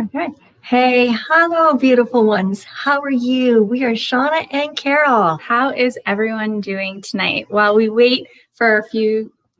Okay. Hey, hello, beautiful ones. How are you? We are Shauna and Carol. How is everyone doing tonight? While we wait for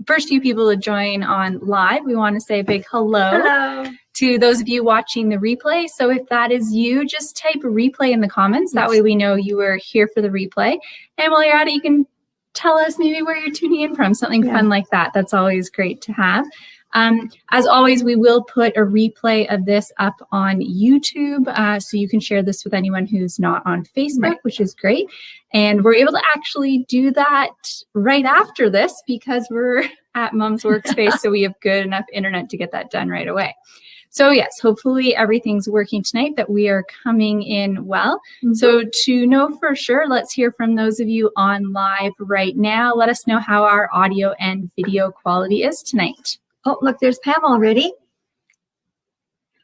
first few people to join on live, we want to say a big hello to those of you watching the replay. So if that is you, just type replay in the comments. That way we know you were here for the replay. And while you're at it, you can tell us maybe where you're tuning in from, something fun like that. That's always great to have. As always, we will put a replay of this up on YouTube, so you can share this with anyone who's not on Facebook, which is great. And we're able to actually do that right after this because we're at Mom's workspace, so we have good enough internet to get that done right away. So yes, hopefully everything's working tonight, that we are coming in well. So to know for sure, let's hear from those of you on live right now. Let us know how our audio and video quality is tonight. Oh, look, there's Pam already.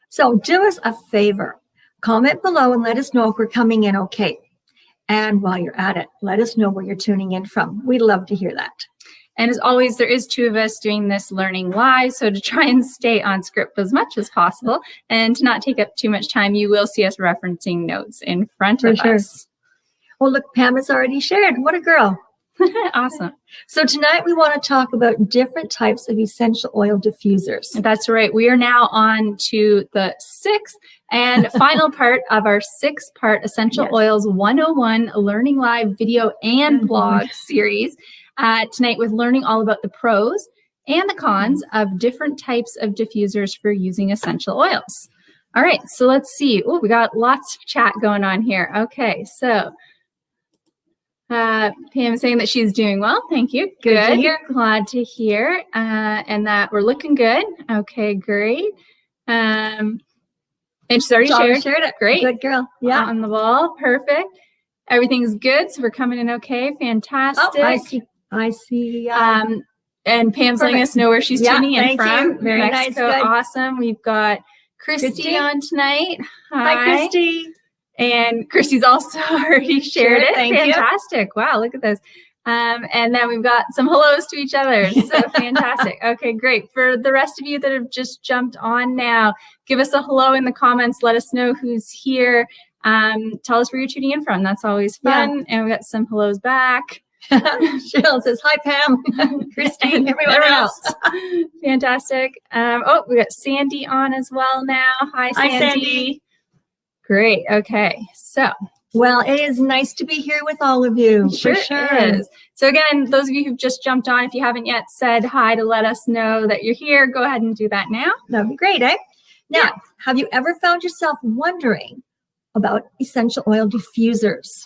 So do us a favor. Comment below and let us know if we're coming in okay. And while you're at it, let us know where you're tuning in from. We'd love to hear that. And as always, there is two of us doing this learning live. So to try and stay on script as much as possible and to not take up too much time, you will see us referencing notes in front of us. Oh, look, Pam has already shared. What a girl. Awesome. So tonight we want to talk about different types of essential oil diffusers. That's right. We are now on to the sixth and final part of our 6-part Essential Oils 101 Learning Live video and blog series. Tonight with learning all about the pros and the cons of different types of diffusers for using essential oils. All right, so let's see. Oh, we got lots of chat going on here. Okay, so Pam saying that she's doing well. Thank you. Good to hear. Glad to hear. And that we're looking good. Okay, great. And she's already shared it. Great. Good girl. Yeah. On the ball. Perfect. Everything's good. So we're coming in okay. Fantastic. Oh, I see. And Pam's letting us know where she's tuning in from. Very Mexico. nice. Good. Awesome. We've got Christy on tonight. Hi, Christy. And Christy's also already shared it. Fantastic. Wow, look at this. And then we've got some hellos to each other. So fantastic. Okay, great. For the rest of you that have just jumped on now, give us a hello in the comments. Let us know who's here. Tell us where you're tuning in from. That's always fun. And we got some hellos back. Cheryl says, hi, Pam. Christy, and everyone else. Fantastic. Oh, we got Sandy on as well now. Hi, Sandy. Great. Okay. So, well, it is nice to be here with all of you. Sure is. So again, those of you who've just jumped on, if you haven't yet said hi to let us know that you're here, go ahead and do that now. That'd be great, eh? Now, have you ever found yourself wondering about essential oil diffusers?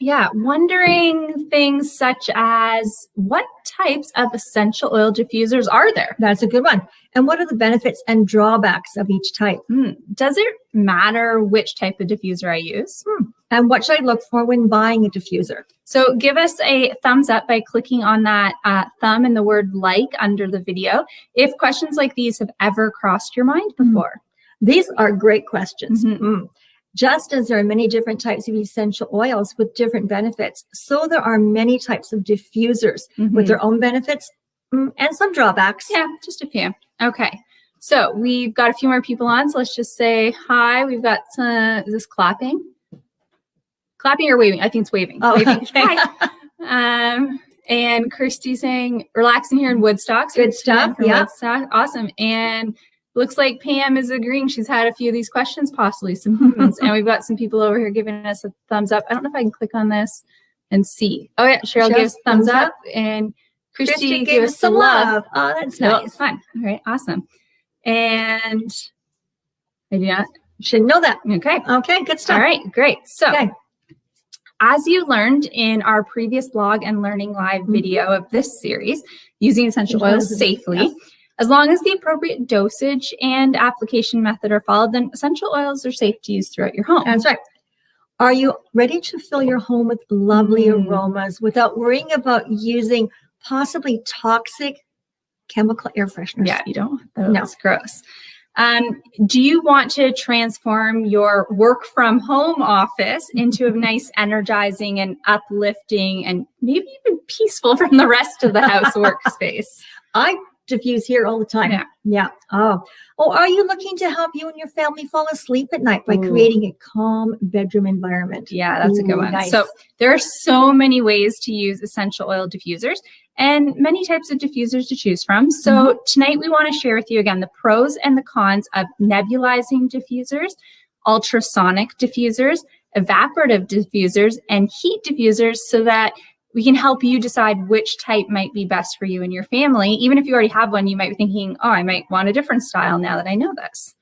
Yeah, wondering things such as what types of essential oil diffusers are there? That's a good one. And what are the benefits and drawbacks of each type? Does it matter which type of diffuser I use? And what should I look for when buying a diffuser? So give us a thumbs up by clicking on that thumb and the word like under the video if questions like these have ever crossed your mind before. These are great questions. Just as there are many different types of essential oils with different benefits, so there are many types of diffusers with their own benefits and some drawbacks. Yeah, just a few. Okay, so we've got a few more people on, so let's just say hi. We've got some, is this clapping? Clapping or waving? I think it's waving. Oh, waving. Okay. Hi. And Christy saying, relaxing here in Woodstock. So good stuff. Yeah. Woodstock. Awesome. And looks like Pam is agreeing. She's had a few of these questions, possibly some moments. And we've got some people over here giving us a thumbs up. I don't know if I can click on this and see. Oh, yeah. Cheryl gives thumbs up. And Christy gave us some love. Oh, that's nice. Fun. All right. Awesome. And I do not. Should know that. Okay. Okay. Good stuff. All right. Great. So as you learned in our previous blog and learning live video of this series, using essential oils safely, as long as the appropriate dosage and application method are followed, then essential oils are safe to use throughout your home. That's right. Are you ready to fill your home with lovely aromas without worrying about using possibly toxic chemical air fresheners? Yeah, you don't want those. No. That's gross. Do you want to transform your work from home office into a nice, energizing and uplifting and maybe even peaceful from the rest of the house workspace? I diffuse here all the time. Yeah. Oh, are you looking to help you and your family fall asleep at night by creating a calm bedroom environment? Yeah, that's a good one. Nice. So there are so many ways to use essential oil diffusers and many types of diffusers to choose from. So tonight we want to share with you again the pros and the cons of nebulizing diffusers, ultrasonic diffusers, evaporative diffusers, and heat diffusers, so that we can help you decide which type might be best for you and your family. Even if you already have one, you might be thinking, oh, I might want a different style now that I know this.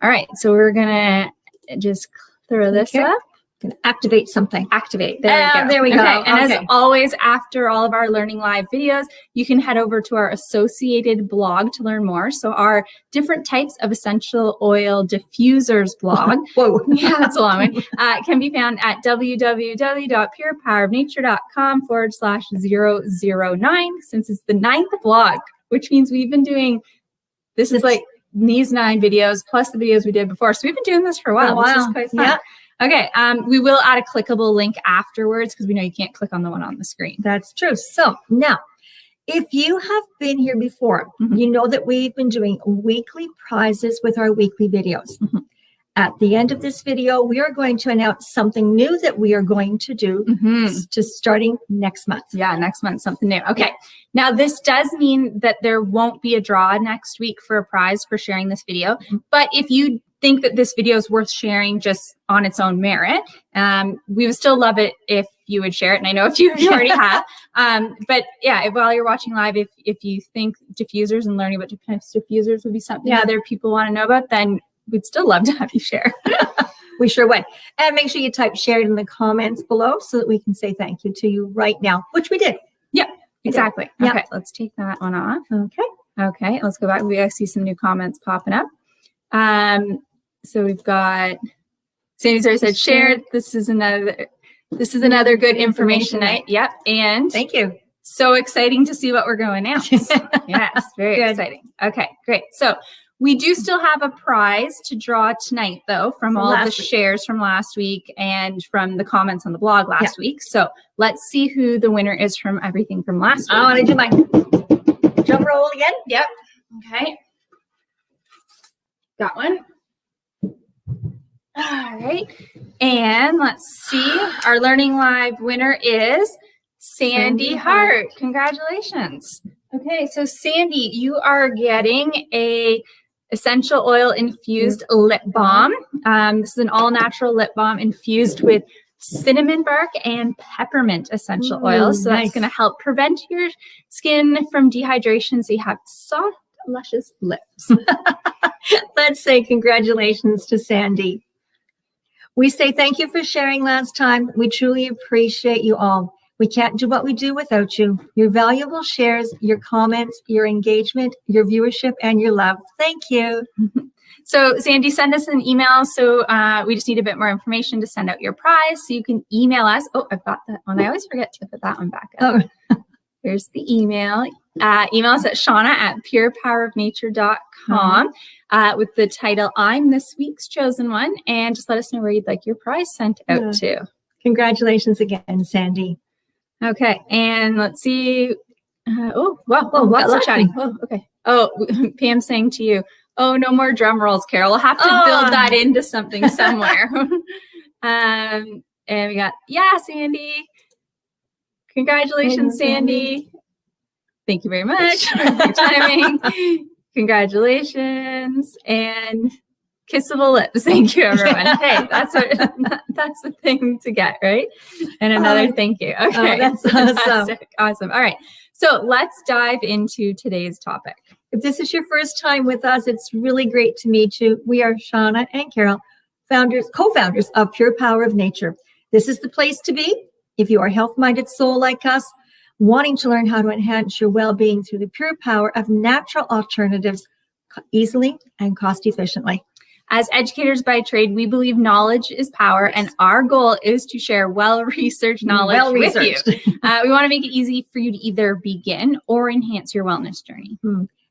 All right, so we're gonna just throw this up. Gonna activate something. Activate. There we go. There we go. Okay. And as always, after all of our Learning Live videos, you can head over to our associated blog to learn more. So our different types of essential oil diffusers blog. Whoa. Yeah, that's a long one. Can be found at www.purpowerofnature.com/009, since it's the 9th blog, which means we've been doing, this is like these 9 videos plus the videos we did before. So we've been doing this for a while. This is quite fun. Yeah. Okay, we will add a clickable link afterwards because we know you can't click on the one on the screen. That's true. So now, if you have been here before, you know that we've been doing weekly prizes with our weekly videos. At the end of this video, we are going to announce something new that we are going to do just starting next month. Yeah, next month, something new. Okay, now this does mean that there won't be a draw next week for a prize for sharing this video. But if you think that this video is worth sharing just on its own merit, we would still love it if you would share it. And I know if you already have, but yeah, while you're watching live, if you think diffusers and learning about different types of diffusers would be something other people want to know about, then we'd still love to have you share. We sure would. And make sure you type share it in the comments below so that we can say thank you to you right now, which we did. Yeah, exactly. Okay, let's take that one off. Okay, let's go back. We see some new comments popping up. So we've got Sandy's already said shared. This is another good information night. Yep. And thank you. So exciting to see what we're going now. Yes, very exciting. Okay, great. So we do still have a prize to draw tonight, though, from all the shares from last week and from the comments on the blog last week. So let's see who the winner is from everything from last week. I want to do my drum roll again. Yep. Okay. Got one. All right. And let's see. Our Learning Live winner is Sandy Hart. Congratulations. Okay. So Sandy, you are getting a essential oil infused lip balm. This is an all natural lip balm infused with cinnamon bark and peppermint essential oils. So that's going to help prevent your skin from dehydration so you have soft, luscious lips. Let's say congratulations to Sandy. We say thank you for sharing last time. We truly appreciate you all. We can't do what we do without you. Your valuable shares, your comments, your engagement, your viewership, and your love. Thank you. So Sandy, send us an email. So we just need a bit more information to send out your prize. So you can email us. Oh, I've got that one. I always forget to put that one back up. Here's the email. Email us at shauna@purpowerofnature.com with the title, I'm this week's chosen one. And just let us know where you'd like your prize sent out to. Congratulations again, Sandy. Okay. And let's see. Lots of chatting. Oh, okay. Oh, Pam saying to you, oh, no more drum rolls, Carol. We'll have to build that into something somewhere. And we got, Sandy. Congratulations, Sandy. Thank you very much for your timing. Congratulations. And kissable lips. Thank you, everyone. Hey, that's the thing to get, right? And another thank you. Okay. That's fantastic. Awesome. All right. So let's dive into today's topic. If this is your first time with us, it's really great to meet you. We are Shauna and Carol, co-founders of Pure Power of Nature. This is the place to be if you are a health-minded soul like us, wanting to learn how to enhance your well-being through the pure power of natural alternatives easily and cost-efficiently. As educators by trade, we believe knowledge is power, and our goal is to share well-researched knowledge with you. We want to make it easy for you to either begin or enhance your wellness journey.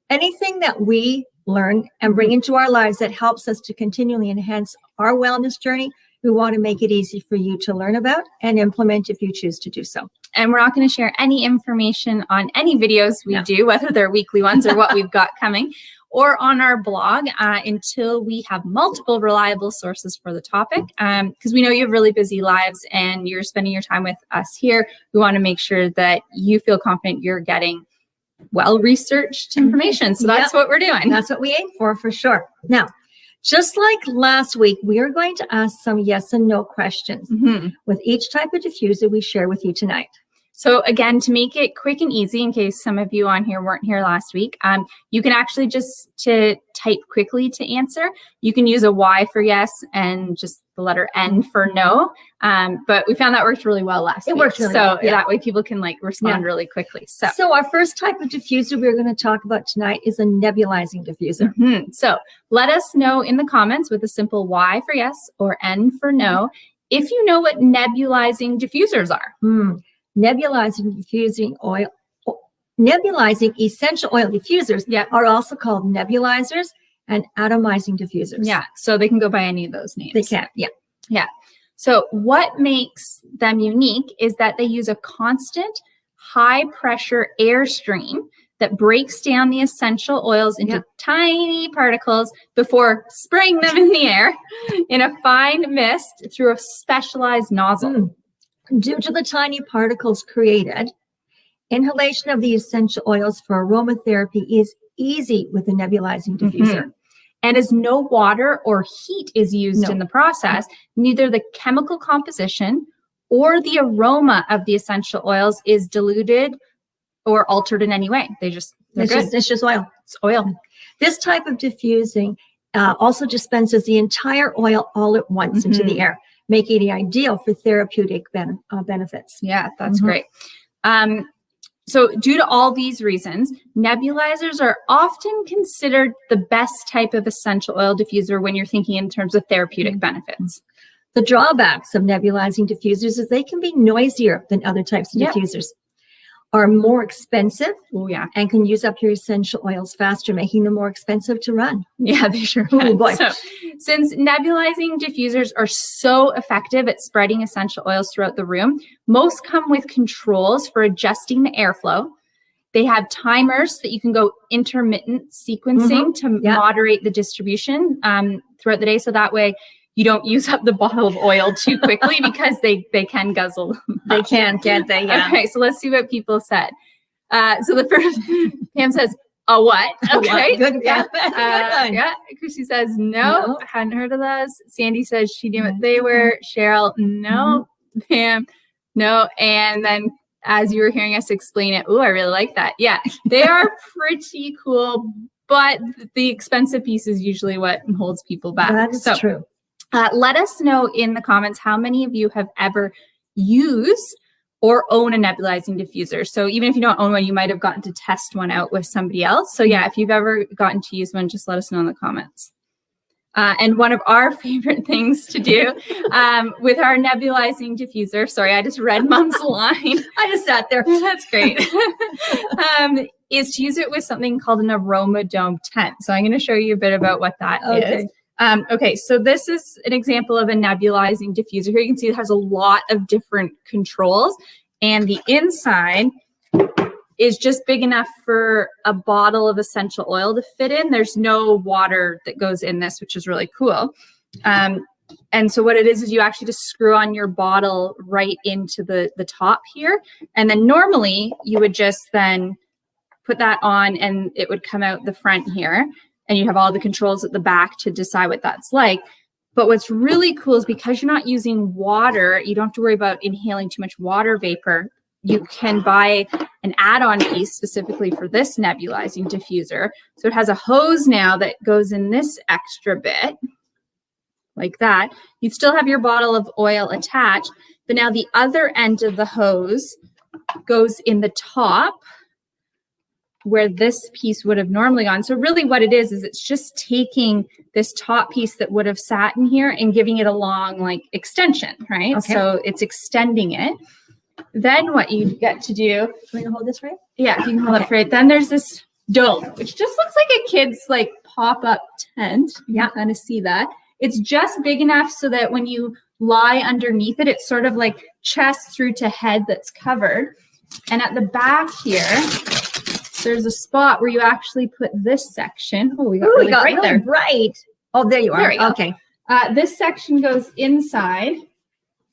Anything that we learn and bring into our lives that helps us to continually enhance our wellness journey, we want to make it easy for you to learn about and implement if you choose to do so. and we're not going to share any information on any videos we do, whether they're weekly ones or what we've got coming, or on our blog until we have multiple reliable sources for the topic. Because we know you have really busy lives and you're spending your time with us here. We want to make sure that you feel confident you're getting well-researched information. So that's what we're doing. That's what we aim for sure. Now, just like last week, we are going to ask some yes and no questions with each type of diffuser we share with you tonight. So again, to make it quick and easy, in case some of you on here weren't here last week, you can actually just type quickly to answer. You can use a Y for yes and just the letter N for no. But we found that worked really well last week. It worked really well. So that way people can like respond really quickly. So our first type of diffuser we're going to talk about tonight is a nebulizing diffuser. So let us know in the comments with a simple Y for yes or N for no if you know what nebulizing diffusers are. Nebulizing essential oil diffusers are also called nebulizers and atomizing diffusers. Yeah, so they can go by any of those names. They can, Yeah. So what makes them unique is that they use a constant high pressure airstream that breaks down the essential oils into tiny particles before spraying them in the air in a fine mist through a specialized nozzle. Due to the tiny particles created, inhalation of the essential oils for aromatherapy is easy with a nebulizing diffuser. And as no water or heat is used in the process, neither the chemical composition or the aroma of the essential oils is diluted or altered in any way. It's just oil. It's oil. This type of diffusing also dispenses the entire oil all at once into the air, making it ideal for therapeutic benefits. Yeah, that's great. So due to all these reasons, nebulizers are often considered the best type of essential oil diffuser when you're thinking in terms of therapeutic benefits. The drawbacks of nebulizing diffusers is they can be noisier than other types of diffusers, are more expensive, and can use up your essential oils faster, making them more expensive to run. Yeah, they sure can. So, since nebulizing diffusers are so effective at spreading essential oils throughout the room, most come with controls for adjusting the airflow. They have timers that you can go intermittent sequencing to moderate the distribution throughout the day. So that way you don't use up the bottle of oil too quickly because they can guzzle. They can, can't they? Yeah. Okay, so let's see what people said. So the first, Pam says, a what? Okay. Good. Yeah. Chrissy says, no, hadn't heard of those. Sandy says she knew what they were. Cheryl, no. Pam, no. And then as you were hearing us explain it, I really like that. Yeah, they are pretty cool, but the expensive piece is usually what holds people back. That is true. Let us know in the comments how many of you have ever used or own a nebulizing diffuser. So even if you don't own one, you might have gotten to test one out with somebody else. So yeah, if you've ever gotten to use one, just let us know in the comments. And one of our favorite things to do with our nebulizing diffuser, sorry, I just read Mom's line. I just sat there. That's great. Is to use it with something called an aroma dome tent. So I'm going to show you a bit about what that is. Okay, so this is an example of a nebulizing diffuser. Here you can see it has a lot of different controls, and the inside is just big enough for a bottle of essential oil to fit in. There's no water that goes in this, which is really cool. And so what it is you actually just screw on your bottle right into the top here. And then normally you would just then put that on and it would come out the front here. And you have all the controls at the back to decide what that's like. But what's really cool is because you're not using water, you don't have to worry about inhaling too much water vapor. You can buy an add-on piece specifically for this nebulizing diffuser. So it has a hose now that goes in this extra bit, like that. You'd still have your bottle of oil attached, but now the other end of the hose goes in the top where this piece would have normally gone. So really what it is it's just taking this top piece that would have sat in here and giving it a long like extension, right? Okay. So it's extending it. Then what you get to do, can you hold this right? Yeah, if you can hold it right. Then there's this dome, which just looks like a kid's like pop-up tent. You can kind of see that. It's just big enough so that when you lie underneath it, it sort of like chest through to head that's covered. And at the back here, there's a spot where you actually put this section. Oh, we got really bright there. Bright. Oh, there you are. There we go. Okay. This section goes inside,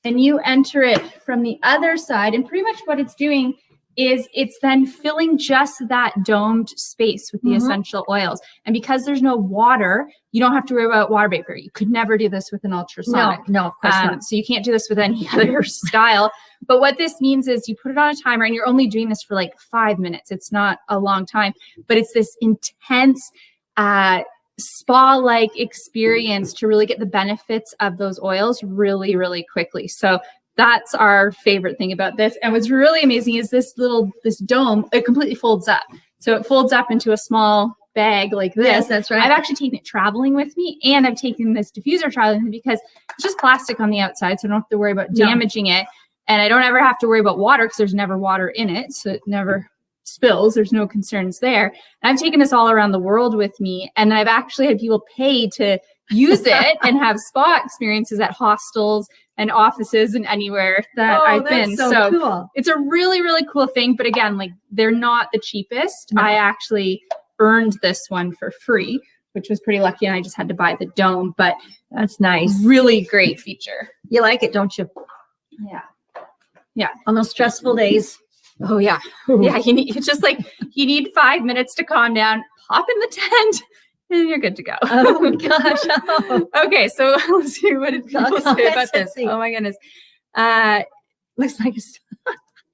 and you enter it from the other side. And pretty much what it's doing is it's then filling just that domed space with the essential oils. And because there's no water, you don't have to worry about water vapor. You could never do this with an ultrasonic. No, of course not. So you can't do this with any other style. But what this means is you put it on a timer, and you're only doing this for like 5 minutes. It's not a long time, but it's this intense spa-like experience to really get the benefits of those oils really, really quickly. So that's our favorite thing about this. And what's really amazing is this dome, it completely folds up. So it folds up into a small bag like this. Yes, that's right. I've actually taken it traveling with me, and I've taken this diffuser traveling with me because it's just plastic on the outside. So I don't have to worry about damaging it. And I don't ever have to worry about water because there's never water in it. So it never spills. There's no concerns there. And I've taken this all around the world with me. And I've actually had people pay to use it and have spa experiences at hostels and offices and anywhere that I've been. So cool. It's a really, really cool thing. But again, like, they're not the cheapest. No. I actually earned this one for free, which was pretty lucky. And I just had to buy the dome. But that's nice. Really great feature. You like it, don't you? Yeah. Yeah. On those stressful days. Oh yeah. Yeah. You need 5 minutes to calm down, pop in the tent, and you're good to go. Oh my gosh. Oh. Okay. So let's see, what did people say about this? Oh my goodness. Looks like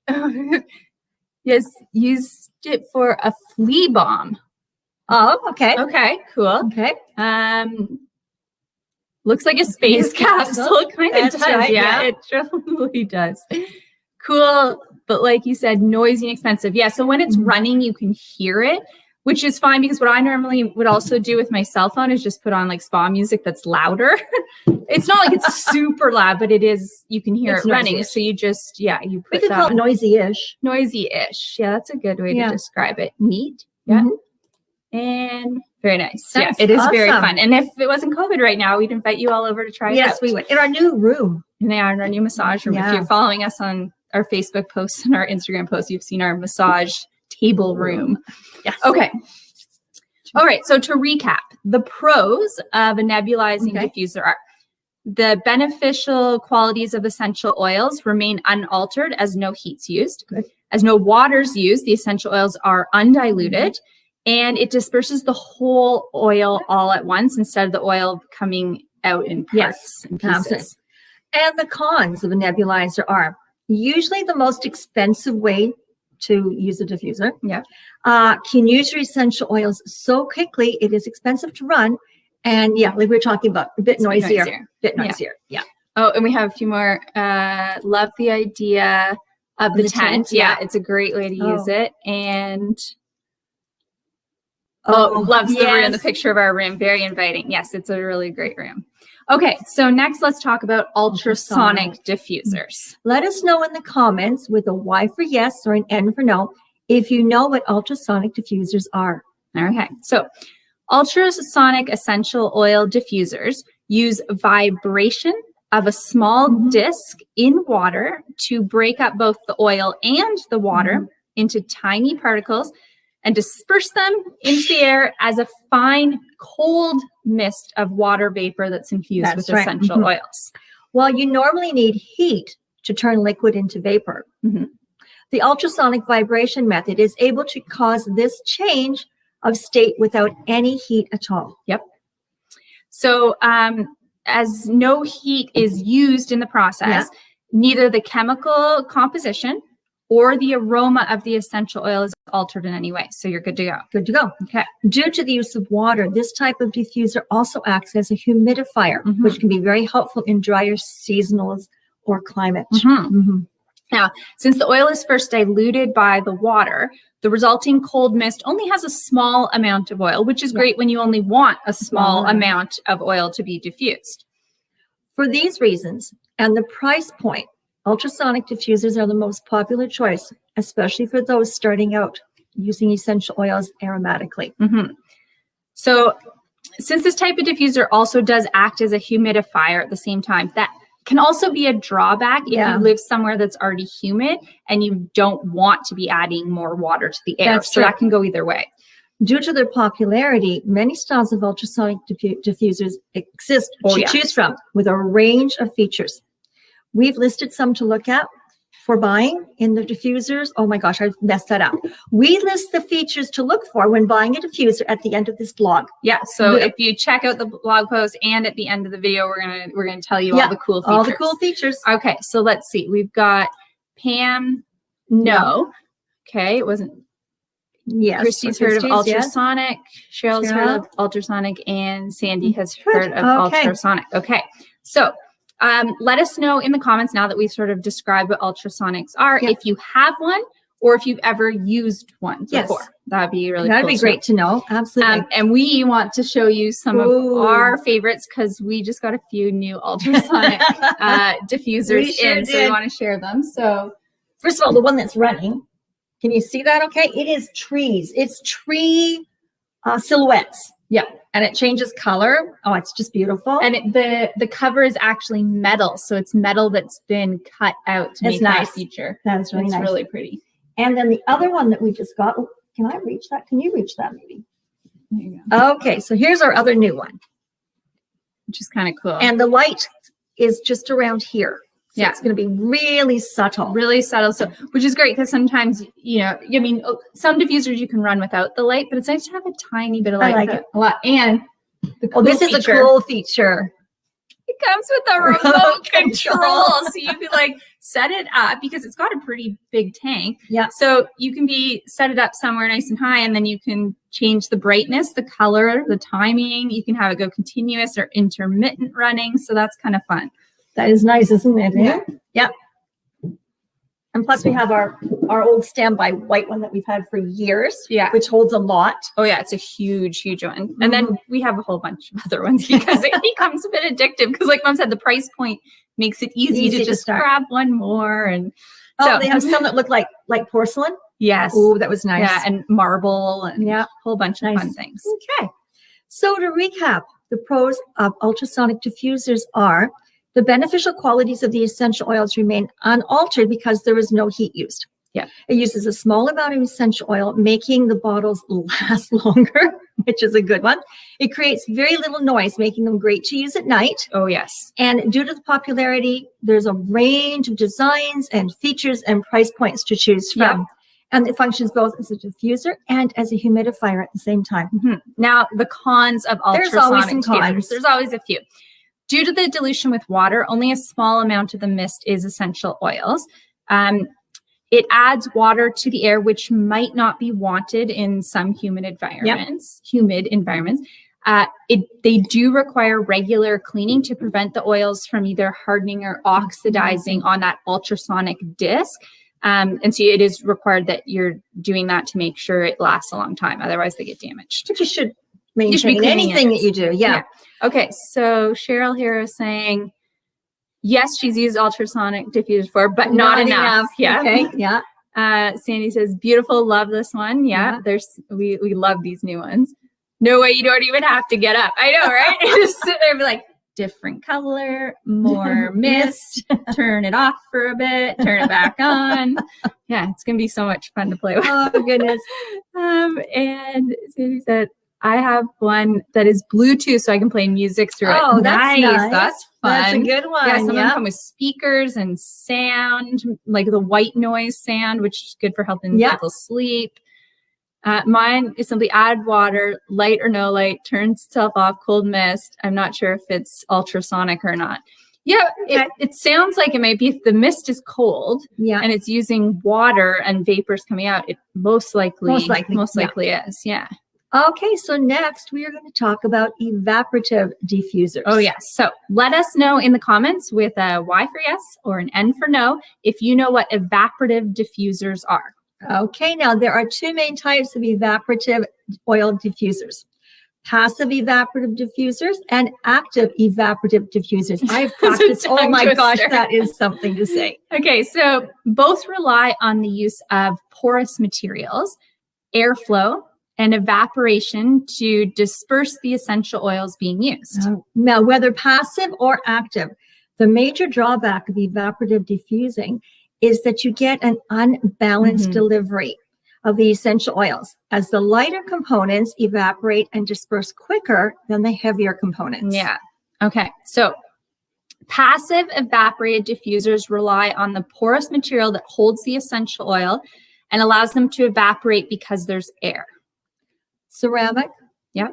a yes, used it for a flea bomb. Oh, okay. Okay, cool. Okay. Looks like a space capsule. Kind of does. Right, yeah, it totally does. Cool, but like you said, noisy and expensive. Yeah, so when it's running, you can hear it, which is fine, because what I normally would also do with my cell phone is just put on like spa music that's louder. It's not like it's super loud, but it is, you can hear it running. Noisy-ish. So you just, you put we could call it noisy-ish. Noisy-ish. Yeah, that's a good way to describe it. Neat. Yeah. And very nice. That's it is awesome. very fun. And if it wasn't COVID right now, we'd invite you all over to try it out. Yes, we would. In our new room. And they are in our new massage room. If you're following us on our Facebook posts and our Instagram posts, you've seen our massage table room. Yes. Okay. All right. So to recap, the pros of a nebulizing diffuser are: the beneficial qualities of essential oils remain unaltered as no heat's used. Good. As no water's used, the essential oils are undiluted. And it disperses the whole oil all at once instead of the oil coming out in parts and pieces. And the cons of a nebulizer are usually the most expensive way to use a diffuser. Yeah. Can use your essential oils so quickly, it is expensive to run. And like we were talking about, a bit noisier. Yeah. Oh, and we have a few more. Love the idea of the tent. Yeah, it's a great way to use it. And loves the room, the picture of our room. Very inviting. Yes, it's a really great room. Okay, so next let's talk about ultrasonic diffusers. Let us know in the comments with a Y for yes or an N for no if you know what ultrasonic diffusers are. Okay, so ultrasonic essential oil diffusers use vibration of a small disc in water to break up both the oil and the water into tiny particles and disperse them into the air as a fine, cold mist of water vapor that's infused with essential oils. Well, you normally need heat to turn liquid into vapor. The ultrasonic vibration method is able to cause this change of state without any heat at all. Yep. So as no heat is used in the process, neither the chemical composition or the aroma of the essential oil is altered in any way. So you're good to go. Good to go. Okay. Due to the use of water, this type of diffuser also acts as a humidifier, which can be very helpful in drier seasonals or climate. Now, since the oil is first diluted by the water, the resulting cold mist only has a small amount of oil, which is great when you only want a small amount of oil to be diffused. For these reasons and the price point, ultrasonic diffusers are the most popular choice, especially for those starting out using essential oils aromatically. So since this type of diffuser also does act as a humidifier at the same time, that can also be a drawback if Yeah. you live somewhere that's already humid and you don't want to be adding more water to the air. That's so true. that can go either way. Due to their popularity, many styles of ultrasonic diffusers exist to choose from with a range of features. We've listed some to look at for buying in the diffusers. Oh my gosh, I've messed that up. We list the features to look for when buying a diffuser at the end of this blog. Yeah. So if you check out the blog post and at the end of the video, we're gonna tell you all the cool features. All the cool features. Okay. So let's see. We've got Pam. No. Okay. It wasn't. Yes. Christy's heard of ultrasonic. Cheryl's heard of ultrasonic, and Sandy has heard of ultrasonic. Okay. So let us know in the comments now that we've sort of described what ultrasonics are, if you have one or if you've ever used one before. That'd be really cool. That'd be great to know. Absolutely. And we want to show you some of our favorites because we just got a few new ultrasonic diffusers in, so we want to share them. So first of all, the one that's running, can you see that okay? It is trees. It's tree silhouettes. Yeah. And it changes color. Oh, it's just beautiful. And the cover is actually metal. So it's metal that's been cut out to make that feature. That's really nice. It's really pretty. And then the other one that we just got, can I reach that? Can you reach that maybe? There you go. Okay, so here's our other new one. Which is kind of cool. And the light is just around here. So it's going to be really subtle. Really subtle. So, which is great because sometimes, you know, I mean, some diffusers you can run without the light, but it's nice to have a tiny bit of light. I like it a lot. And this is a cool feature. It comes with a remote control. So you can like set it up because it's got a pretty big tank. Yeah. So you can set it up somewhere nice and high, and then you can change the brightness, the color, the timing. You can have it go continuous or intermittent running. So that's kind of fun. That is nice, isn't it? Yeah. Yep. And plus we have our old standby white one that we've had for years. Yeah. Which holds a lot. Oh yeah, it's a huge, huge one. And then we have a whole bunch of other ones because it becomes a bit addictive because like Mom said, the price point makes it easy to just grab one more. And so they have some that look like porcelain. Yes. Oh, that was nice. Yeah, and marble and a whole bunch of fun things. Okay. So to recap, the pros of ultrasonic diffusers are the beneficial qualities of the essential oils remain unaltered because there is no heat used. Yeah. It uses a small amount of essential oil, making the bottles last longer, which is a good one. It creates very little noise, making them great to use at night. Oh, yes. And due to the popularity, there's a range of designs and features and price points to choose from. Yeah. And it functions both as a diffuser and as a humidifier at the same time. Mm-hmm. Now, the cons of ultrasonic There's always some diffusers. cons. There's always a few. Due to the dilution with water, only a small amount of the mist is essential oils. It adds water to the air, which might not be wanted in some humid environments. They do require regular cleaning to prevent the oils from either hardening or oxidizing on that ultrasonic disc. And so it is required that you're doing that to make sure it lasts a long time. Otherwise, they get damaged. But you should maintain anything that you do. Yeah. Okay. So Cheryl here is saying, yes, she's used ultrasonic diffusers before, but not enough. Yeah. Okay. Yeah. Sandy says, beautiful. Love this one. Yeah. We love these new ones. No way. You don't even have to get up. I know, right? Just sit there and be like, different color, more mist, turn it off for a bit, turn it back on. Yeah. It's going to be so much fun to play with. Oh goodness. And Sandy said, I have one that is Bluetooth, so I can play music through it. Oh, that's nice. That's fun. That's a good one. Yeah, some of them come with speakers and sound, like the white noise sound, which is good for helping people sleep. Mine is simply add water, light or no light, turns itself off, cold mist. I'm not sure if it's ultrasonic or not. Yeah, it sounds like it might be if the mist is cold and it's using water and vapors coming out, it most likely is. Yeah. Okay, so next we are going to talk about evaporative diffusers. Oh, yes. So let us know in the comments with a Y for yes or an N for no if you know what evaporative diffusers are. Okay, now there are two main types of evaporative oil diffusers. Passive evaporative diffusers and active evaporative diffusers. I've practiced. Oh my gosh, that is something to say. Okay, so both rely on the use of porous materials, airflow, and evaporation to disperse the essential oils being used. Now, whether passive or active, The major drawback of evaporative diffusing is that you get an unbalanced delivery of the essential oils, as the lighter components evaporate and disperse quicker than the heavier components. Yeah. Okay. So passive evaporated diffusers rely on the porous material that holds the essential oil and allows them to evaporate because there's air. Ceramic,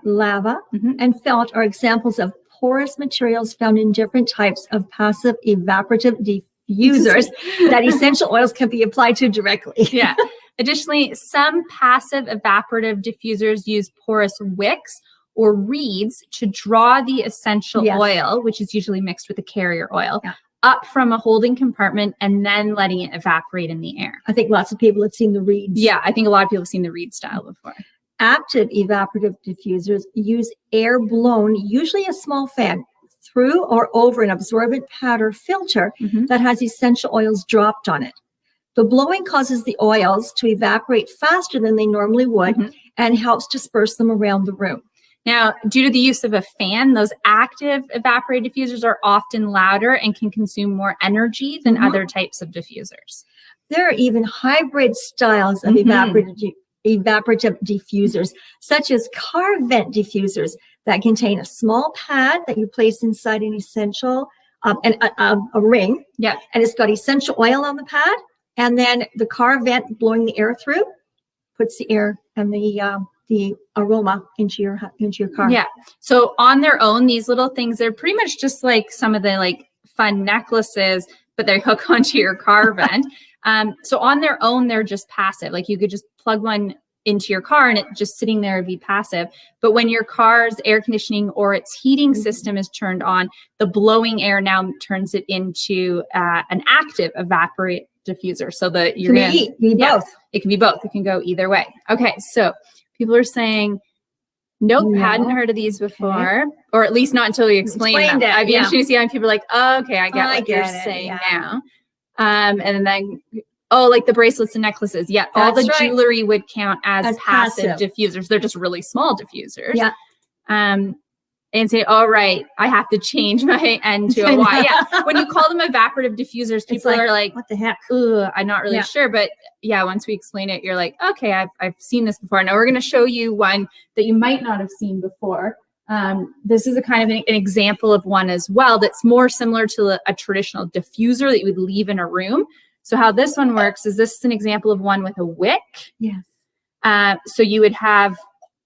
lava, and felt are examples of porous materials found in different types of passive evaporative diffusers that essential oils can be applied to directly. Yeah. Additionally, some passive evaporative diffusers use porous wicks or reeds to draw the essential oil, which is usually mixed with the carrier oil, up from a holding compartment and then letting it evaporate in the air. I think lots of people have seen the reeds. Yeah, I think a lot of people have seen the reed style before. Active evaporative diffusers use air blown, usually a small fan, through or over an absorbent pad or filter that has essential oils dropped on it. The blowing causes the oils to evaporate faster than they normally would and helps disperse them around the room. Now, due to the use of a fan, those active evaporative diffusers are often louder and can consume more energy than other types of diffusers. There are even hybrid styles of evaporative diffusers, such as car vent diffusers that contain a small pad that you place inside an essential, and a ring. Yeah. And it's got essential oil on the pad. And then the car vent blowing the air through puts the air and the aroma into your car. Yeah. So on their own, these little things, they're pretty much just like some of the like fun necklaces, but they hook onto your car vent. So on their own, they're just passive. Like you could just plug one into your car and it just sitting there would be passive. But when your car's air conditioning or its heating system is turned on, the blowing air now turns it into an active evaporate diffuser. So that you're going to be both. It can be both. It can go either way. Okay. So people are saying, nope, hadn't heard of these before, or at least not until you explained them. I'd be interested to see how people are like, oh, okay, I get what you're saying now. And then, oh, like the bracelets and necklaces. Yeah, all the jewelry would count as passive diffusers. They're just really small diffusers. Yeah. And say, all right, I have to change my N to a Y. Yeah. When you call them evaporative diffusers, people are like, what the heck? Ugh, I'm not really sure. But yeah, once we explain it, you're like, okay, I've seen this before. Now we're going to show you one that you might not have seen before. This is a kind of an example of one as well that's more similar to a traditional diffuser that you would leave in a room. So how this one works is this is an example of one with a wick. Yes. So you would have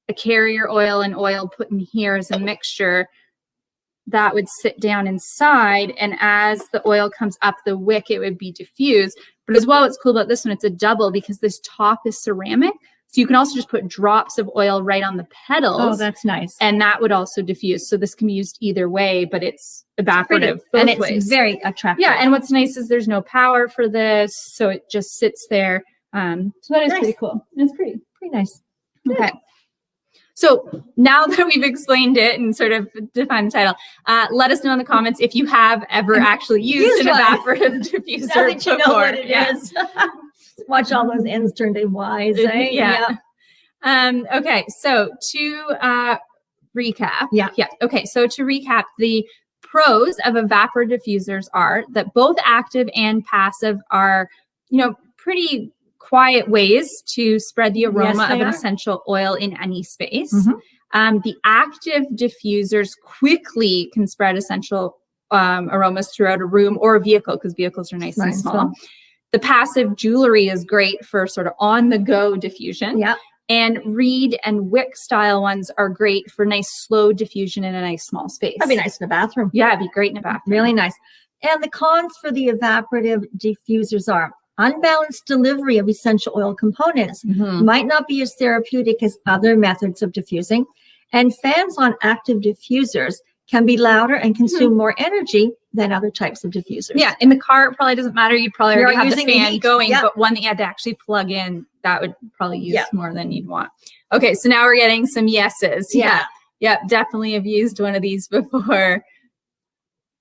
a carrier oil and oil put in here as a mixture that would sit down inside. And as the oil comes up the wick, it would be diffused. But as well, what's cool about this one, it's a double because this top is ceramic. So you can also just put drops of oil right on the petals. Oh, that's nice. And that would also diffuse. So this can be used either way, but it's evaporative both ways. It's very attractive. Yeah. And what's nice is there's no power for this. So it just sits there. So that is pretty cool. It's pretty nice. Okay. So now that we've explained it and sort of defined the title, let us know in the comments if you have ever actually used an evaporative diffuser now that you before. know what it is. Watch all those N's turn to Y's. Eh? Yeah. Okay. So to recap. Yeah. Okay. So to recap, the pros of evaporative diffusers are that both active and passive are, pretty quiet ways to spread the aroma of an essential oil in any space. The active diffusers quickly can spread essential aromas throughout a room or a vehicle because vehicles are nice and small. The passive jewelry is great for sort of on-the-go diffusion. Yeah. And reed and wick style ones are great for nice slow diffusion in a nice small space. That'd be nice in a bathroom. Yeah, it'd be great in a bathroom. Really nice. And the cons for the evaporative diffusers are unbalanced delivery of essential oil components might not be as therapeutic as other methods of diffusing. And fans on active diffusers can be louder and consume more energy than other types of diffusers. Yeah, in the car, it probably doesn't matter. You'd probably already have the fan going, but one that you had to actually plug in, that would probably use more than you'd want. Okay, so now we're getting some yeses. Yeah, definitely have used one of these before.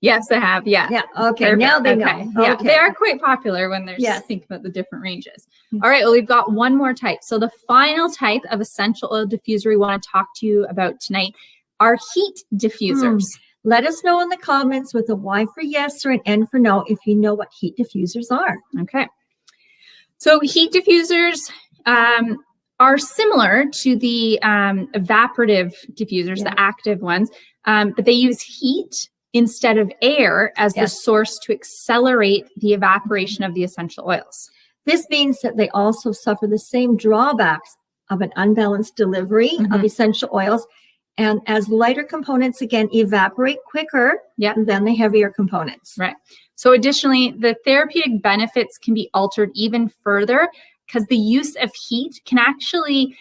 Yes, I have. Yeah. Yeah. Okay. Perfect. Now they know. Yeah. They are quite popular when they're thinking about the different ranges. All right. Well, we've got one more type. So the final type of essential oil diffuser we want to talk to you about tonight are heat diffusers. Let us know in the comments with a Y for yes or an N for no if you know what heat diffusers are. Okay. So heat diffusers are similar to the evaporative diffusers, the active ones, but they use heat instead of air as the source to accelerate the evaporation of the essential oils. This means that they also suffer the same drawbacks of an unbalanced delivery of essential oils, and as lighter components, again, evaporate quicker than the heavier components. Right. So additionally, the therapeutic benefits can be altered even further because the use of heat can actually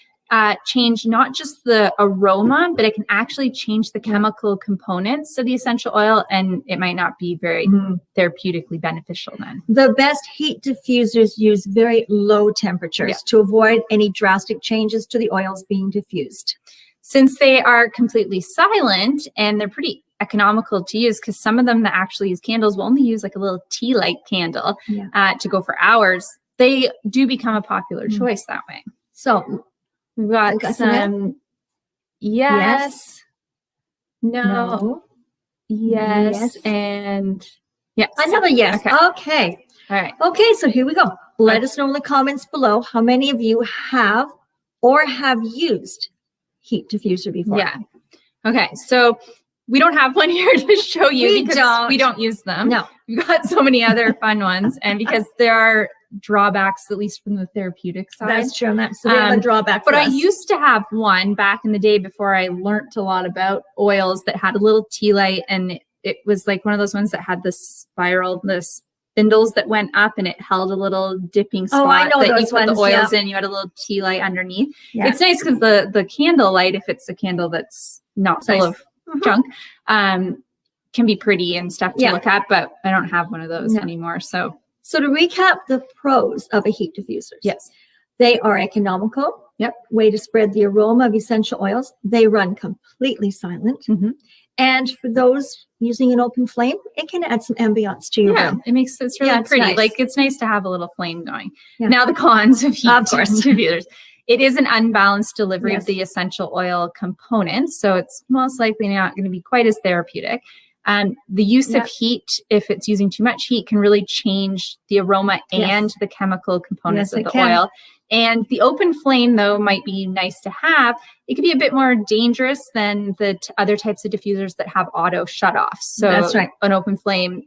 change not just the aroma, but it can actually change the chemical components of the essential oil, and it might not be very therapeutically beneficial then. The best heat diffusers use very low temperatures to avoid any drastic changes to the oils being diffused. Since they are completely silent and they're pretty economical to use, because some of them that actually use candles will only use like a little tea light candle to go for hours, they do become a popular choice that way. So we've got some yes, no, yes, and yes. Another yes. Okay. All right. Okay, so here we go. Let us know in the comments below how many of you have or have used heat diffuser before. Yeah. Okay, so we don't have one here to show you because we don't use them. No. We've got so many other fun ones, and because there are drawbacks, at least from the therapeutic side. That's true. That's the drawback. But I used to have one back in the day before I learned a lot about oils that had a little tea light, and it was like one of those ones that had the spiral, the spindles that went up, and it held a little dipping spot that you put the oils in. You had a little tea light underneath. It's nice because the candle light, if it's a candle that's not full of junk, can be pretty and stuff to look at, but I don't have one of those anymore. So to recap the pros of a heat diffuser. Yes. They are economical. Way to spread the aroma of essential oils. They run completely silent. And for those using an open flame, it can add some ambiance to your room. It makes it's really pretty. Nice. Like it's nice to have a little flame going. Now the cons of heat diffusers. It is an unbalanced delivery of the essential oil components, so it's most likely not going to be quite as therapeutic. The use of heat, if it's using too much heat, can really change the aroma and the chemical components of the oil. And the open flame, though, might be nice to have. It can be a bit more dangerous than the other types of diffusers that have auto shutoffs. So an open flame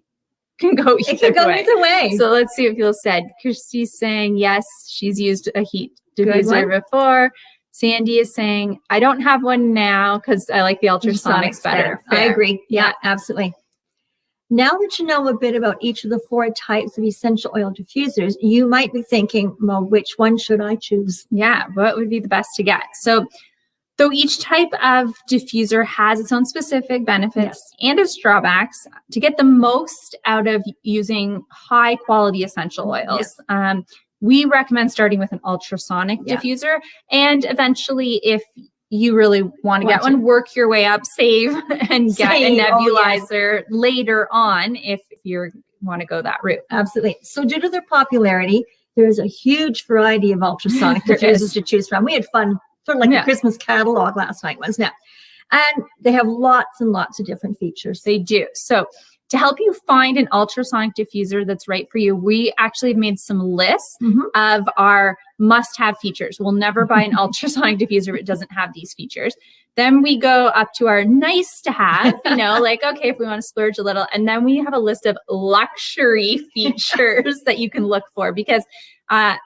can go either way. So let's see what people said. Christy's saying yes, she's used a heat diffuser before. Sandy is saying, I don't have one now because I like the ultrasonics better. I agree. Yeah, absolutely. Now that you know a bit about each of the 4 types of essential oil diffusers, you might be thinking, well, which one should I choose? Yeah, what would be the best to get? So though each type of diffuser has its own specific benefits and its drawbacks, to get the most out of using high quality essential oils, we recommend starting with an ultrasonic diffuser, and eventually, if you really want to get one, work your way up, save and get a nebulizer later on if you want to go that route. Absolutely. So due to their popularity, there's a huge variety of ultrasonic diffusers to choose from. We had fun, sort of like the Christmas catalog last night, wasn't it? And they have lots and lots of different features. They do. So to help you find an ultrasonic diffuser that's right for you, we actually have made some lists of our must-have features. We'll never buy an ultrasonic diffuser if it doesn't have these features. Then we go up to our nice-to-have, like, okay, if we want to splurge a little. And then we have a list of luxury features that you can look for because, I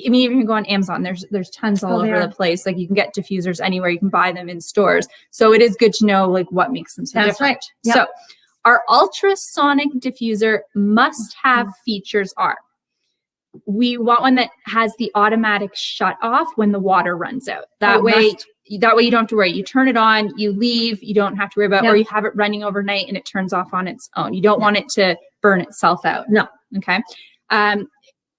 mean, you can go on Amazon. There's tons all over the place. Like you can get diffusers anywhere. You can buy them in stores. So it is good to know like what makes them so different. Right. Yep. So our ultrasonic diffuser must-have features are: we want one that has the automatic shut off when the water runs out. That way you don't have to worry. You turn it on, you leave, you don't have to worry about, or you have it running overnight and it turns off on its own. You don't want it to burn itself out. No. Okay.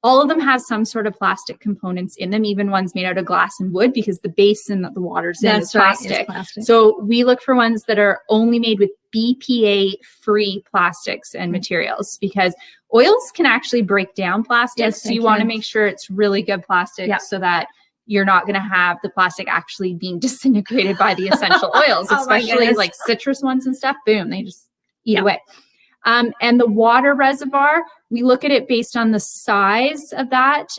All of them have some sort of plastic components in them, even ones made out of glass and wood, because the basin that the water's in is plastic. So we look for ones that are only made with BPA-free plastics and materials, because oils can actually break down plastics. So you want to make sure it's really good plastic so that you're not going to have the plastic actually being disintegrated by the essential oils, Oh my especially goodness. like citrus ones and stuff. Boom, they just eat Yeah. away. And the water reservoir, we look at it based on the size of that.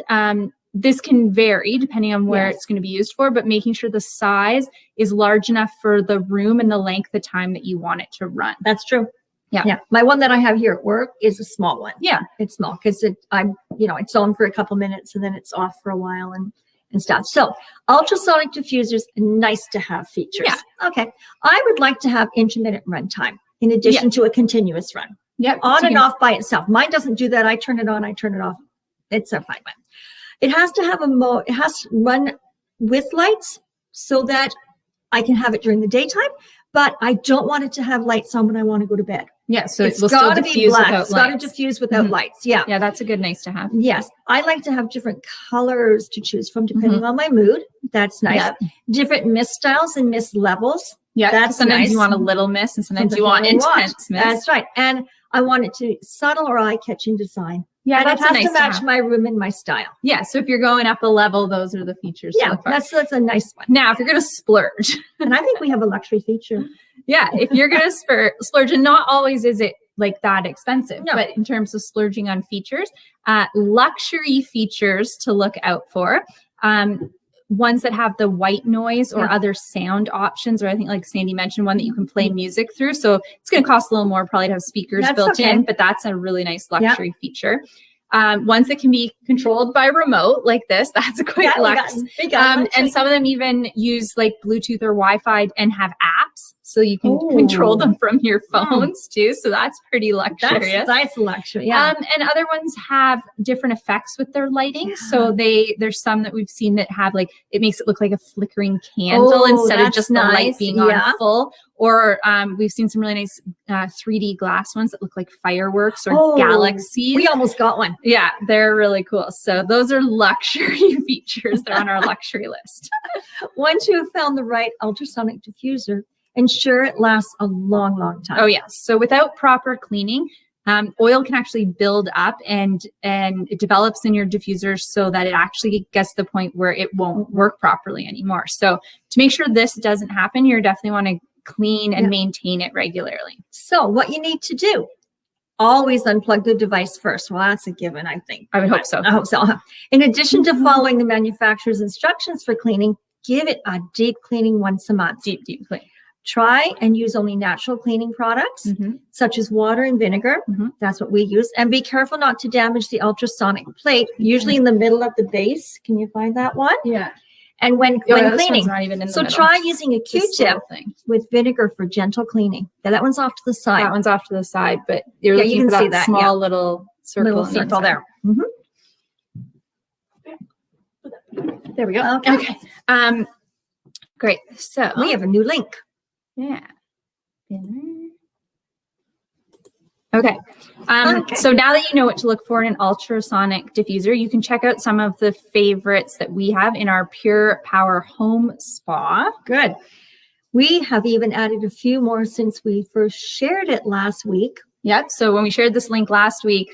This can vary depending on where Yes. it's going to be used for, but making sure the size is large enough for the room and the length of time that you want it to run. That's true. Yeah. Yeah. My one that I have here at work is a small one. Yeah. It's small because it's on for a couple minutes and then it's off for a while and stuff. So ultrasonic diffusers, nice to have features. Yeah. Okay. I would like to have intermittent run time in addition to a continuous run. Yep. On and off by itself. Mine doesn't do that. I turn it on, I turn it off. It's a fine one. It has to have it has to run with lights so that I can have it during the daytime, but I don't want it to have lights on when I want to go to bed. Yeah. So It's will still got to be diffuse black. without It's got to lights. diffuse without lights. Yeah. Yeah, that's a good nice to have. Yes. I like to have different colors to choose from depending on my mood. That's nice. Yep. Different mist styles and mist levels. Yeah, That's sometimes nice. you want a little mist and sometimes you Sometimes want I want. intense mist. That's right. And I want it to subtle or eye-catching design. Yeah, and that's it has nice to match have. my room and my style. Yeah, so if you're going up a level, those are the features to Yeah, look for. that's a nice one. Now, if you're going to splurge, And I think we have a luxury feature. yeah, if you're going to splurge, and not always is it like that expensive, No. but in terms of splurging on features, luxury features to look out for. Ones that have the white noise or other sound options, or I think like Sandy mentioned, one that you can play music through. So it's going to cost a little more probably to have speakers That's built okay. in, but that's a really nice luxury feature. Ones that can be controlled by remote like this, that's quite luxe. We got And luxury. some of them even use like Bluetooth or Wi-Fi and have apps, so you can control them from your phones too. So that's pretty luxurious. That's luxury. Yeah. And other ones have different effects with their lighting. Yeah. So there's some that we've seen that have like, it makes it look like a flickering candle instead of that's just the light nice. being Yeah. on full. Or we've seen some really nice 3D glass ones that look like fireworks or galaxies. We almost got one. Yeah, they're really cool. So those are luxury features. They're on our luxury list. Once you have found the right ultrasonic diffuser, ensure it lasts a long, long time. Oh yes. So without proper cleaning, oil can actually build up and it develops in your diffuser so that it actually gets to the point where it won't work properly anymore. So to make sure this doesn't happen, you definitely want to clean and maintain it regularly. So what you need to do, always unplug the device first. Well, that's a given, I think. I would hope so. I hope so. In addition to following the manufacturer's instructions for cleaning, give it a deep cleaning once a month. Deep clean. Try and use only natural cleaning products, such as water and vinegar. That's what we use. And be careful not to damage the ultrasonic plate, usually in the middle of the base. Can you find that one? Yeah. And when This one's cleaning, not even in the so middle. try using a This Q-tip little thing. with vinegar for gentle cleaning. Now, that one's off to the side. That one's off to the side, but you're Yeah, you looking can for see that that, small yeah. little circle. Little on the circle inside. there. There we go. Okay. Great. So We have a new link. yeah. Okay. Okay. So now that you know what to look for in an ultrasonic diffuser, you can check out some of the favorites that we have in our Pure Power Home Spa. Good. We have even added a few more since we first shared it last week. Yep. So when we shared this link last week,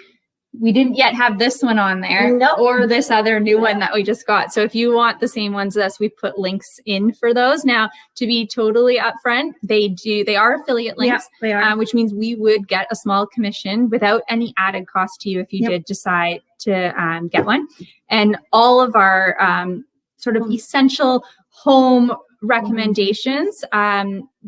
we didn't yet have this one on there Nope. or this other new one that we just got. So if you want the same ones as us, we put links in for those. Now, to be totally upfront, they are affiliate links, they are. which means we would get a small commission without any added cost to you if you did decide to get one. And all of our sort of essential home recommendations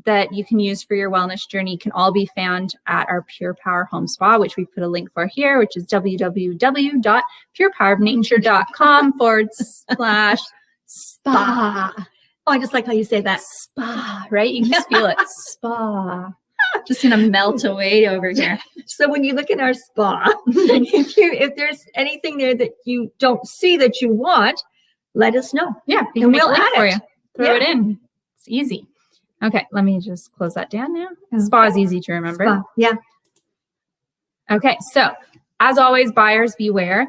that you can use for your wellness journey can all be found at our Pure Power Home Spa, which we put a link for here, which is www.purepowerofnature.com/spa. Oh, I just like how you say that. Spa, right? You can just feel it. Spa. Just gonna melt away over here. So when you look in our spa, if there's anything there that you don't see that you want, let us know. Yeah, we And can make we'll a link add for it. you. Throw it in. It's easy. Okay, let me just close that down now. Spa is easy to remember. Spa. Yeah. Okay, so as always, buyers beware.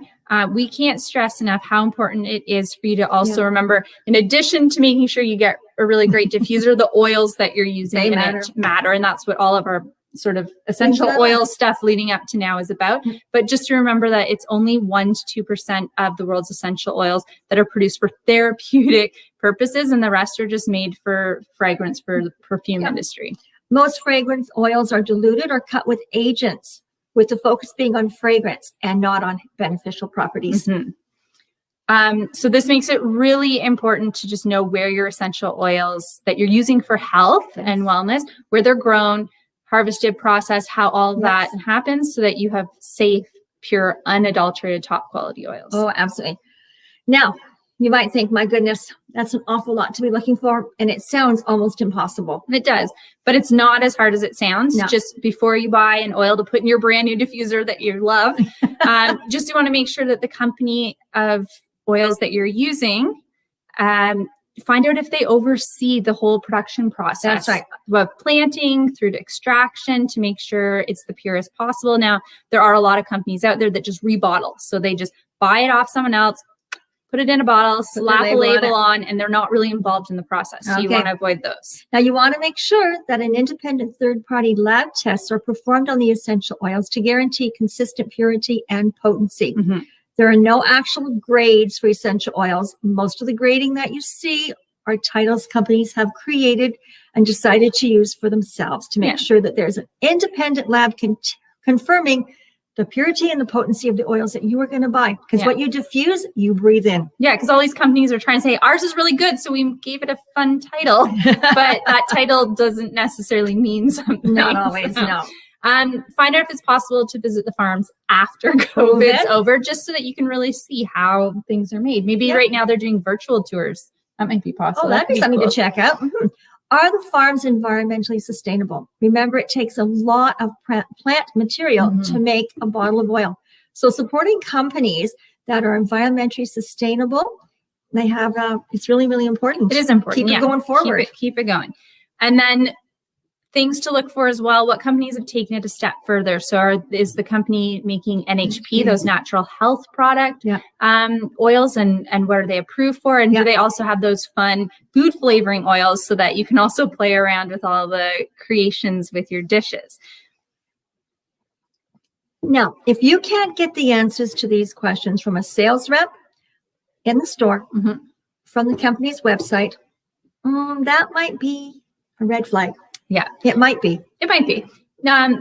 We can't stress enough how important it is for you to also remember, in addition to making sure you get a really great diffuser, the oils that you're using They in it matter. And that's what all of our sort of essential oil stuff leading up to now is about. But just to remember that it's only 1 to 2% of the world's essential oils that are produced for therapeutic purposes, and the rest are just made for fragrance for the perfume industry. Most fragrance oils are diluted or cut with agents, with the focus being on fragrance and not on beneficial properties. So this makes it really important to just know where your essential oils that you're using for health and wellness, where they're grown, harvested, processed, how all that happens, so that you have safe, pure, unadulterated, top quality oils. Oh, absolutely. Now, you might think, my goodness, that's an awful lot to be looking for. And it sounds almost impossible. It does, but it's not as hard as it sounds. No. Just before you buy an oil to put in your brand new diffuser that you love, just you want to make sure that the company of oils that you're using, find out if they oversee the whole production process. That's right. Of planting through to extraction to make sure it's the purest possible. Now, there are a lot of companies out there that just rebottle. So they just buy it off someone else, put it in a bottle, slap a label on, and they're not really involved in the process. So you want to avoid those. Now, you want to make sure that an independent third-party lab tests are performed on the essential oils to guarantee consistent purity and potency. There are no actual grades for essential oils. Most of the grading that you see are titles companies have created and decided to use for themselves to make sure that there's an independent lab confirming the purity and the potency of the oils that you are going to buy. Because what you diffuse, you breathe in. Yeah, because all these companies are trying to say, ours is really good, so we gave it a fun title. But that title doesn't necessarily mean something. Not always, no. Find out if it's possible to visit the farms after COVID's over, just so that you can really see how things are made. Maybe right now they're doing virtual tours. That might be possible. Oh, that'd be something to check out. Are the farms environmentally sustainable? Remember, it takes a lot of plant material to make a bottle of oil. So supporting companies that are environmentally sustainable, they have, it's really, really important. It is important. Keep it going forward. Keep it going. And then things to look for as well, what companies have taken it a step further. So is the company making NHP, those natural health product oils, and what are they approved for? And do they also have those fun food flavoring oils so that you can also play around with all the creations with your dishes? Now, if you can't get the answers to these questions from a sales rep in the store, from the company's website, that might be a red flag. Yeah, it might be. It might be.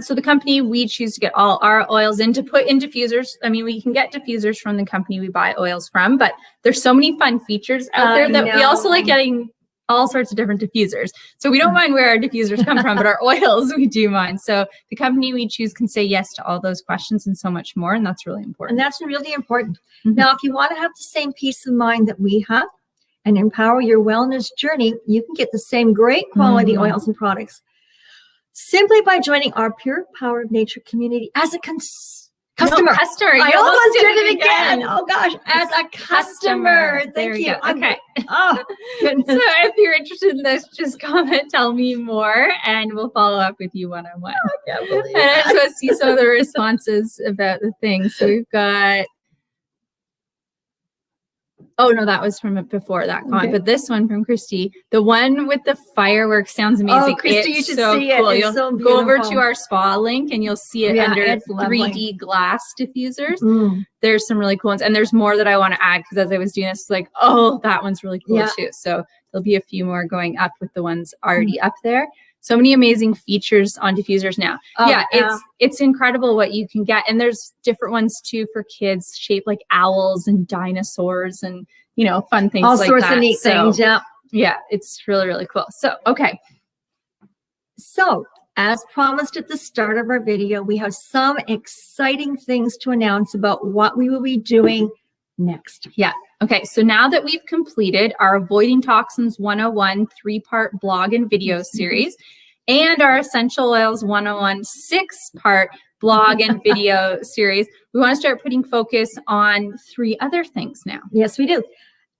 So the company, we choose to get all our oils in to put in diffusers. I mean, we can get diffusers from the company we buy oils from, but there's so many fun features out there that we also like getting all sorts of different diffusers. So we don't mind where our diffusers come from, but our oils, we do mind. So the company we choose can say yes to all those questions and so much more. And that's really important. And that's really important. Now, if you want to have the same peace of mind that we have, and empower your wellness journey, you can get the same great quality oils and products simply by joining our Pure Power of Nature community as a customer. I almost did it again. Oh gosh, as a customer. Thank you. Okay. Oh, goodness. So if you're interested in this, just comment, tell me more, and we'll follow up with you one-on-one. I can't believe and I just want to see some of the responses about the things. So we've got, oh, no, that was from before that comment. But this one from Christy, the one with the fireworks sounds amazing. Oh, Christy, you should see cool. it. It's You'll so go over beautiful. to our spa link and you'll see it under 3D glass diffusers. There's some really cool ones. And there's more that I want to add because as I was doing this, it's like, oh, that one's really cool too. So there'll be a few more going up with the ones already up there. So many amazing features on diffusers now. It's incredible what you can get. And there's different ones too for kids shaped like owls and dinosaurs and, you know, fun things like that. All sorts of neat things, Yeah, it's really, really cool. So, okay. So, as promised at the start of our video, we have some exciting things to announce about what we will be doing next. Yeah. Okay, so now that we've completed our Avoiding Toxins 101 3-part blog and video series and our Essential Oils 101 6-part blog and video series, we want to start putting focus on 3 other things now. Yes, we do.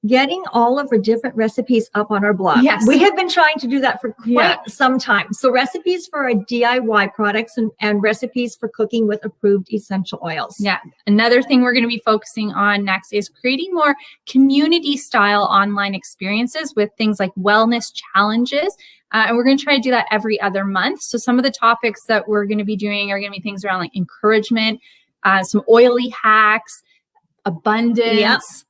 getting all of our different recipes up on our blog. Yes. We have been trying to do that for quite some time. So recipes for our DIY products and recipes for cooking with approved essential oils. Yeah. Another thing we're going to be focusing on next is creating more community style online experiences with things like wellness challenges. And we're going to try to do that every other month. So some of the topics that we're going to be doing are going to be things around like encouragement, some oily hacks, abundance,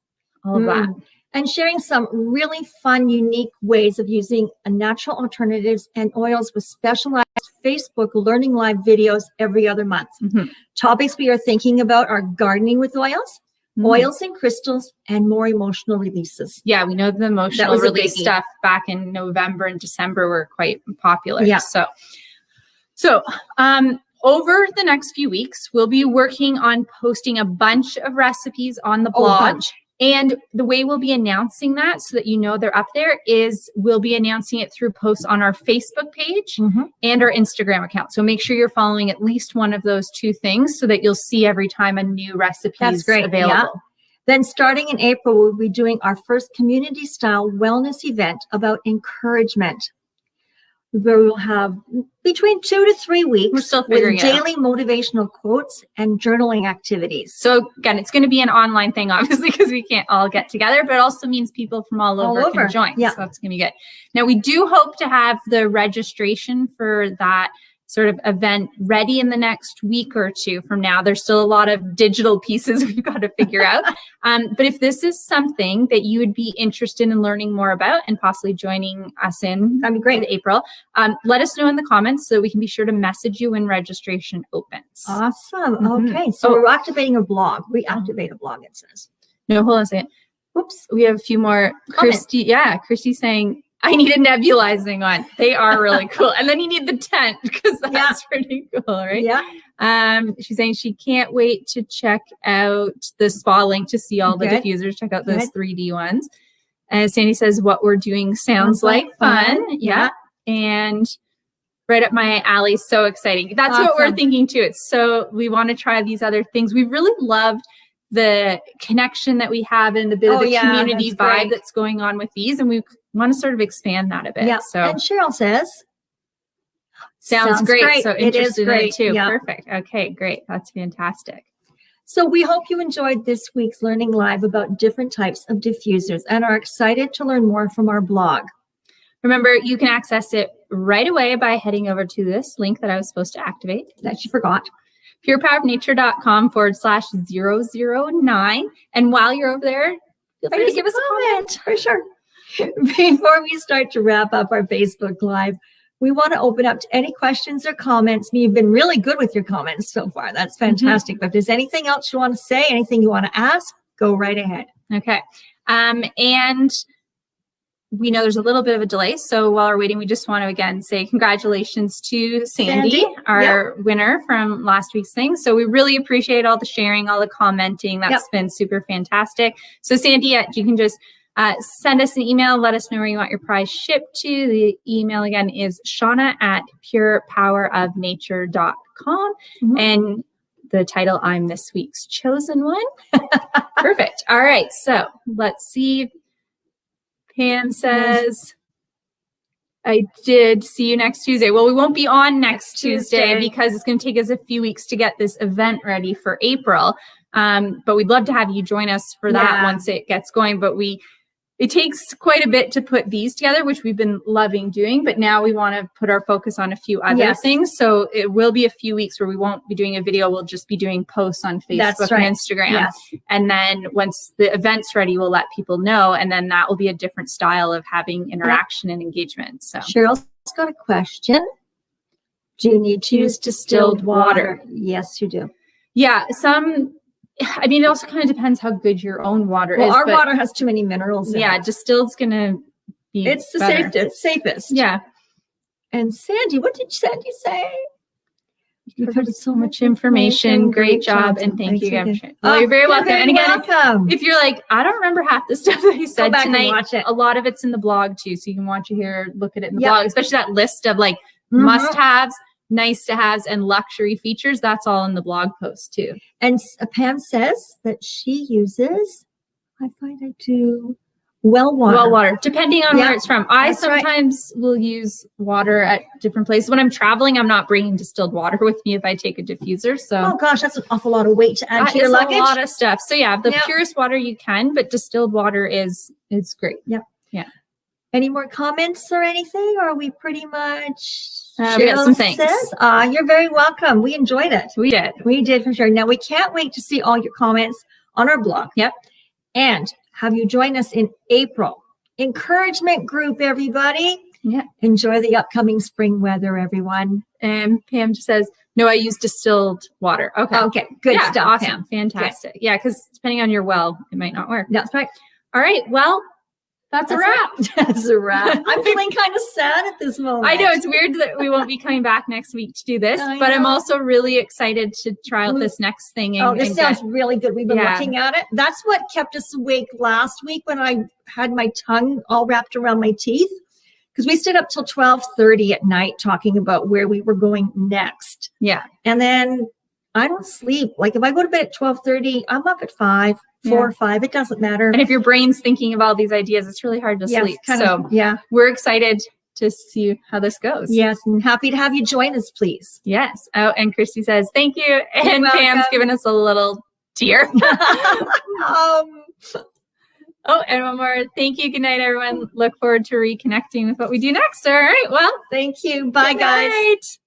all of that. And sharing some really fun, unique ways of using natural alternatives and oils with specialized Facebook Learning Live videos every other month. Topics we are thinking about are gardening with oils, oils and crystals, and more emotional releases. Yeah, we know the emotional release stuff back in November and December were quite popular. Yeah. So over the next few weeks, we'll be working on posting a bunch of recipes on the blog. And the way we'll be announcing that so that you know they're up there is we'll be announcing it through posts on our Facebook page and our Instagram account. So make sure you're following at least one of those two things so that you'll see every time a new recipe is available. Yeah. Then starting in April, we'll be doing our first community style wellness event about encouragement, where we'll have between 2 to 3 weeks. We're still figuring with daily motivational quotes and journaling activities. So again, it's going to be an online thing, obviously, because we can't all get together, but it also means people from all over can join. Yeah. So that's going to be good. Now, we do hope to have the registration for that sort of event ready in the next week or two from now. There's still a lot of digital pieces we've got to figure out. But if this is something that you would be interested in learning more about and possibly joining us in, that'd be great. April, let us know in the comments so we can be sure to message you when registration opens. Awesome. Okay. So we're activating a blog. We activate a blog, it says. No, hold on a second. Oops. We have a few more. Christy saying, I need a nebulizing one. They are really cool. And then you need the tent because that's pretty cool, right? Yeah. She's saying she can't wait to check out the spa link to see all the diffusers. Check out those 3D ones. And Sandy says, what we're doing sounds like fun. Yeah. And right up my alley. So exciting. That's what we're thinking too. We want to try these other things. We really loved the connection that we have and the bit of the community vibe that's going on with these. And we want to sort of expand that a bit. Yeah. So and Cheryl says, sounds great. So interested in it too. Yeah. Perfect. Okay, great. That's fantastic. So we hope you enjoyed this week's Learning Live about different types of diffusers and are excited to learn more from our blog. Remember, you can access it right away by heading over to this link that I was supposed to activate. That you forgot. purepowerofnature.com/009. And while you're over there, feel free to give us a comment. For sure. Before we start to wrap up our Facebook Live, we want to open up to any questions or comments. You've been really good with your comments so far. That's fantastic. But if there's anything else you want to say, anything you want to ask, go right ahead. Okay. And we know there's a little bit of a delay. So while we're waiting, we just want to again say congratulations to Sandy. Our winner from last week's thing. So we really appreciate all the sharing, all the commenting. That's been super fantastic. So Sandy, you can just send us an email. Let us know where you want your prize shipped to. The email again is shauna@purepowerofnature.com. And the title, I'm this week's chosen one. Perfect. All right. So let's see. Pam says, I did see you next Tuesday. Well, we won't be on next Tuesday because it's going to take us a few weeks to get this event ready for April. But we'd love to have you join us for that once it gets going. But it takes quite a bit to put these together, which we've been loving doing. But now we want to put our focus on a few other things. So it will be a few weeks where we won't be doing a video. We'll just be doing posts on Facebook and Instagram. Yes. And then once the event's ready, we'll let people know. And then that will be a different style of having interaction and engagement. So Cheryl's got a question. Do you need to use distilled water? Yes, you do. Yeah, it also kind of depends how good your own water is. Well, our water has too many minerals in it. Distilled's going to be It's the safest. Yeah. And Sandy, what did Sandy say? You've heard so much information. Great job. And thank you again. Well, you're very welcome. And again, if you're like, I don't remember half the stuff that he said tonight, a lot of it's in the blog too. So you can watch it here, look at it in the blog, especially that list of like must-haves, nice to haves, and luxury features. That's all in the blog post too. And Pam says that she uses, I find I do, well water. Well water, depending on where it's from. I That's right. sometimes will use water at different places. When I'm traveling, I'm not bringing distilled water with me if I take a diffuser. So Oh gosh, that's an awful lot of weight to add that to your is luggage. a lot of stuff. So yeah, the Yep. purest water you can, but distilled water is great. Yep. Yeah. Any more comments or anything? Or are we pretty much? We got some thanks. You're very welcome. We enjoyed it. We did. We did for sure. Now we can't wait to see all your comments on our blog. Yep. And have you join us in April. Encouragement group, everybody. Yeah. Enjoy the upcoming spring weather, everyone. And Pam just says, no, I use distilled water. Okay. Okay. Good Yeah, stuff. Awesome. Pam. Fantastic. Yeah, because depending on your well, it might not work. That's right. All right. Well, that's a wrap. That's a wrap. I'm feeling kind of sad at this moment. I know it's weird that we won't be coming back next week to do this, I but I'm know. also really excited to try out this next thing. And, Oh, this and sounds really good. We've been Yeah. looking at it. That's what kept us awake last week when I had my tongue all wrapped around my teeth, because we stayed up till 12:30 at night talking about where we were going next. Yeah. And then I don't sleep. Like if I go to bed at 12:30, I'm up at 4 or 5. It doesn't matter. And if your brain's thinking of all these ideas, it's really hard to Yes, sleep. kind So of, yeah. we're excited to see how this goes. Yes. And happy to have you join us, please. Yes. Oh, and Christy says, thank you. And welcome. Pam's given us a little tear. Oh, and one more. Thank you. Good night, everyone. Look forward to reconnecting with what we do next. All right. Well, Thank you. Bye, good guys. night.